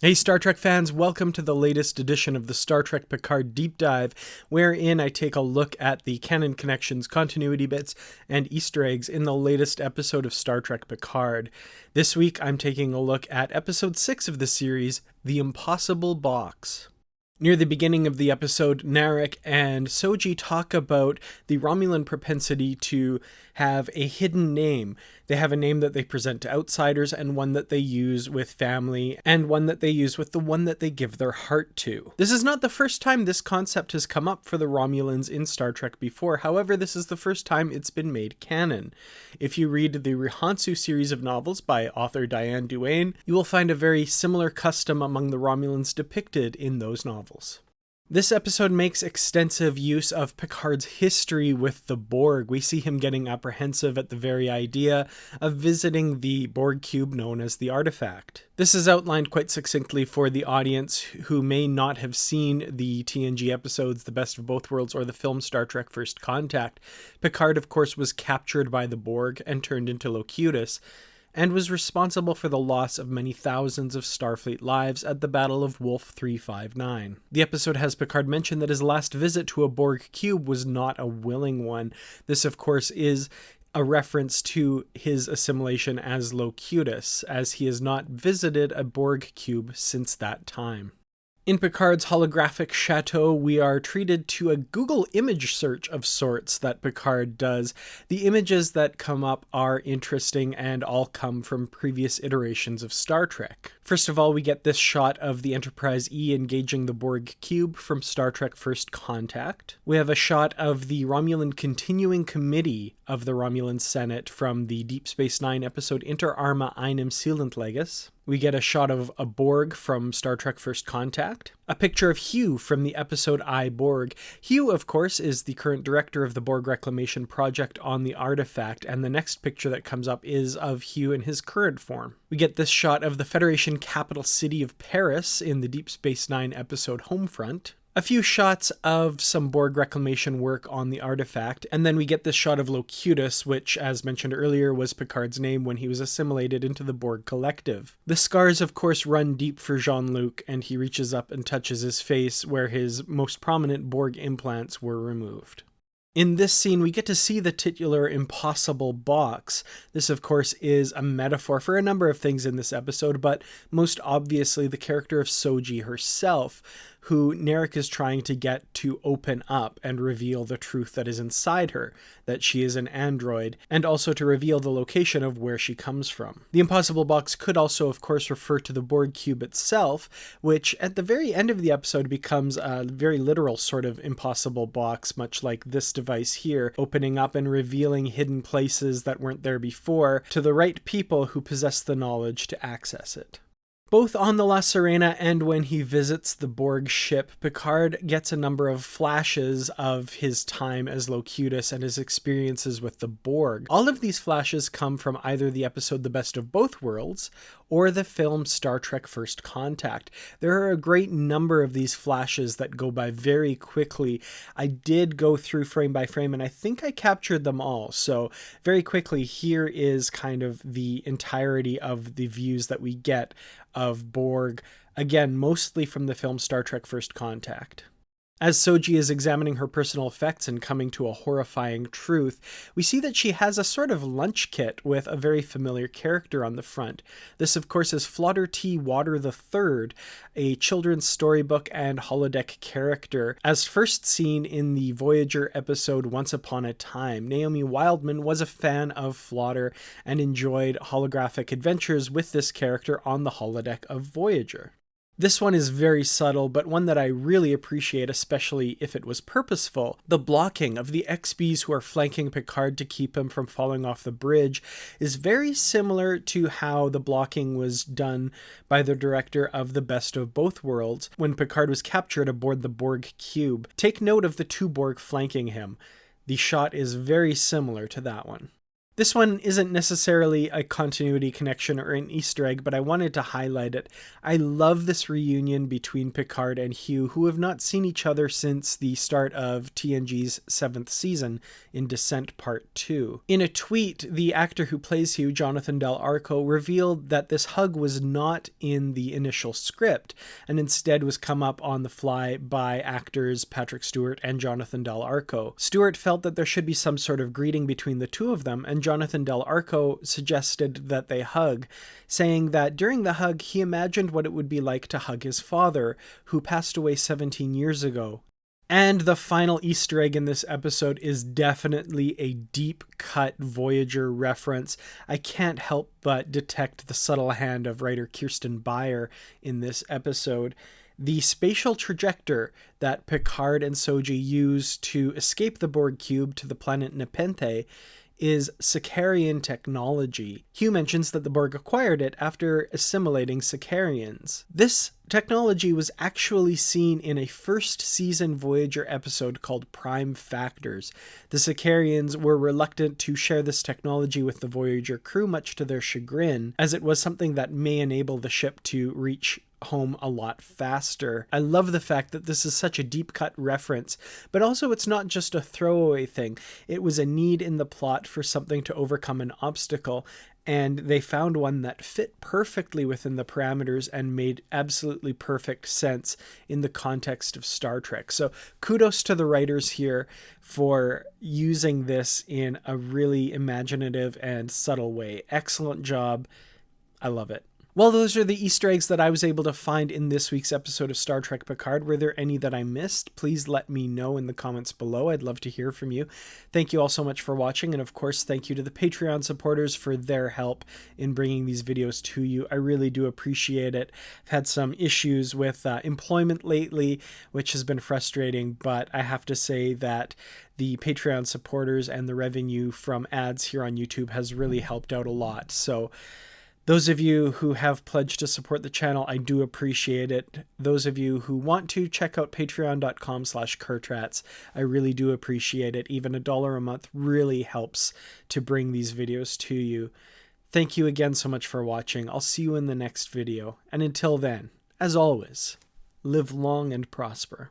Hey Star Trek fans, welcome to the latest edition of the Star Trek Picard Deep Dive, wherein I take a look at the canon connections, continuity bits, and Easter eggs in the latest episode of Star Trek Picard. This week I'm taking a look at episode 6 of the series, The Impossible Box. Near the beginning of the episode, Narek and Soji talk about the Romulan propensity to have a hidden name. They have a name that they present to outsiders, and one that they use with family, and one that they use with the one that they give their heart to. This is not the first time this concept has come up for the Romulans in Star Trek before. However, this is the first time it's been made canon. If you read the Rihansu series of novels by author Diane Duane, you will find a very similar custom among the Romulans depicted in those novels. This episode makes extensive use of Picard's history with the Borg. We see him getting apprehensive at the very idea of visiting the Borg cube known as the Artifact. This is outlined quite succinctly for the audience who may not have seen the TNG episodes The Best of Both Worlds or the film Star Trek First Contact. Picard, of course, was captured by the Borg and turned into Locutus, and was responsible for the loss of many thousands of Starfleet lives at the Battle of Wolf 359. The episode has Picard mention that his last visit to a Borg cube was not a willing one. This, of course, is a reference to his assimilation as Locutus, as he has not visited a Borg cube since that time. In Picard's holographic chateau, we are treated to a Google image search of sorts that Picard does. The images that come up are interesting and all come from previous iterations of Star Trek. First of all, we get this shot of the Enterprise E engaging the Borg cube from Star Trek First Contact. We have a shot of the Romulan Continuing Committee of the Romulan Senate from the Deep Space Nine episode Inter Arma Einem Seelenleges. We get a shot of a Borg from Star Trek First Contact. A picture of Hugh from the episode I, Borg. Hugh, of course, is the current director of the Borg Reclamation Project on the Artifact, and the next picture that comes up is of Hugh in his current form. We get this shot of the Federation capital city of Paris in the Deep Space Nine episode Homefront. A few shots of some Borg reclamation work on the Artifact, and then we get this shot of Locutus, which, as mentioned earlier, was Picard's name when he was assimilated into the Borg collective. The scars, of course, run deep for Jean-Luc, and he reaches up and touches his face where his most prominent Borg implants were removed. In this scene, we get to see the titular impossible box. This, of course, is a metaphor for a number of things in this episode, but most obviously the character of Soji herself, who Narek is trying to get to open up and reveal the truth that is inside her, that she is an android, and also to reveal the location of where she comes from. The impossible box could also, of course, refer to the Borg cube itself, which at the very end of the episode becomes a very literal sort of impossible box, much like this device here, opening up and revealing hidden places that weren't there before to the right people who possess the knowledge to access it. Both on the La Sirena and when he visits the Borg ship, Picard gets a number of flashes of his time as Locutus and his experiences with the Borg. All of these flashes come from either the episode The Best of Both Worlds or the film Star Trek First Contact. There are a great number of these flashes that go by very quickly. I did go through frame by frame, and I think I captured them all. So very quickly, here is kind of the entirety of the views that we get of Borg, again, mostly from the film Star Trek First Contact. As Soji is examining her personal effects and coming to a horrifying truth, we see that she has a sort of lunch kit with a very familiar character on the front. This, of course, is Flaughter T. Water III, a children's storybook and holodeck character, as first seen in the Voyager episode Once Upon a Time. Naomi Wildman was a fan of Flaughter and enjoyed holographic adventures with this character on the holodeck of Voyager. This one is very subtle, but one that I really appreciate, especially if it was purposeful. The blocking of the XBs who are flanking Picard to keep him from falling off the bridge is very similar to how the blocking was done by the director of The Best of Both Worlds when Picard was captured aboard the Borg cube. Take note of the two Borg flanking him. The shot is very similar to that one. This one isn't necessarily a continuity connection or an Easter egg, but I wanted to highlight it. I love this reunion between Picard and Hugh, who have not seen each other since the start of TNG's 7th season in Descent Part 2. In a tweet, the actor who plays Hugh, Jonathan Del Arco, revealed that this hug was not in the initial script, and instead was come up on the fly by actors Patrick Stewart and Jonathan Del Arco. Stewart felt that there should be some sort of greeting between the two of them, and Jonathan Del Arco suggested that they hug, saying that during the hug he imagined what it would be like to hug his father, who passed away 17 years ago. And the final Easter egg in this episode is definitely a deep-cut Voyager reference. I can't help but detect the subtle hand of writer Kirsten Beyer in this episode. The spatial trajector that Picard and Soji use to escape the Borg cube to the planet Nepenthe is Sicarian technology. Hugh mentions that the Borg acquired it after assimilating Sicarians. This technology was actually seen in a first season Voyager episode called Prime Factors. The Sicarians were reluctant to share this technology with the Voyager crew, much to their chagrin, as it was something that may enable the ship to reach home a lot faster. I love the fact that this is such a deep cut reference, but also it's not just a throwaway thing. It was a need in the plot for something to overcome an obstacle, and they found one that fit perfectly within the parameters and made absolutely perfect sense in the context of Star Trek. So kudos to the writers here for using this in a really imaginative and subtle way. Excellent job. I love it. Well, those are the Easter eggs that I was able to find in this week's episode of Star Trek Picard. Were there any that I missed? Please let me know in the comments below. I'd love to hear from you. Thank you all so much for watching. And of course, thank you to the Patreon supporters for their help in bringing these videos to you. I really do appreciate it. I've had some issues with employment lately, which has been frustrating, but I have to say that the Patreon supporters and the revenue from ads here on YouTube has really helped out a lot. So those of you who have pledged to support the channel, I do appreciate it. Those of you who want to, check out patreon.com/Kertrats. I really do appreciate it. Even $1 a month really helps to bring these videos to you. Thank you again so much for watching. I'll see you in the next video. And until then, as always, live long and prosper.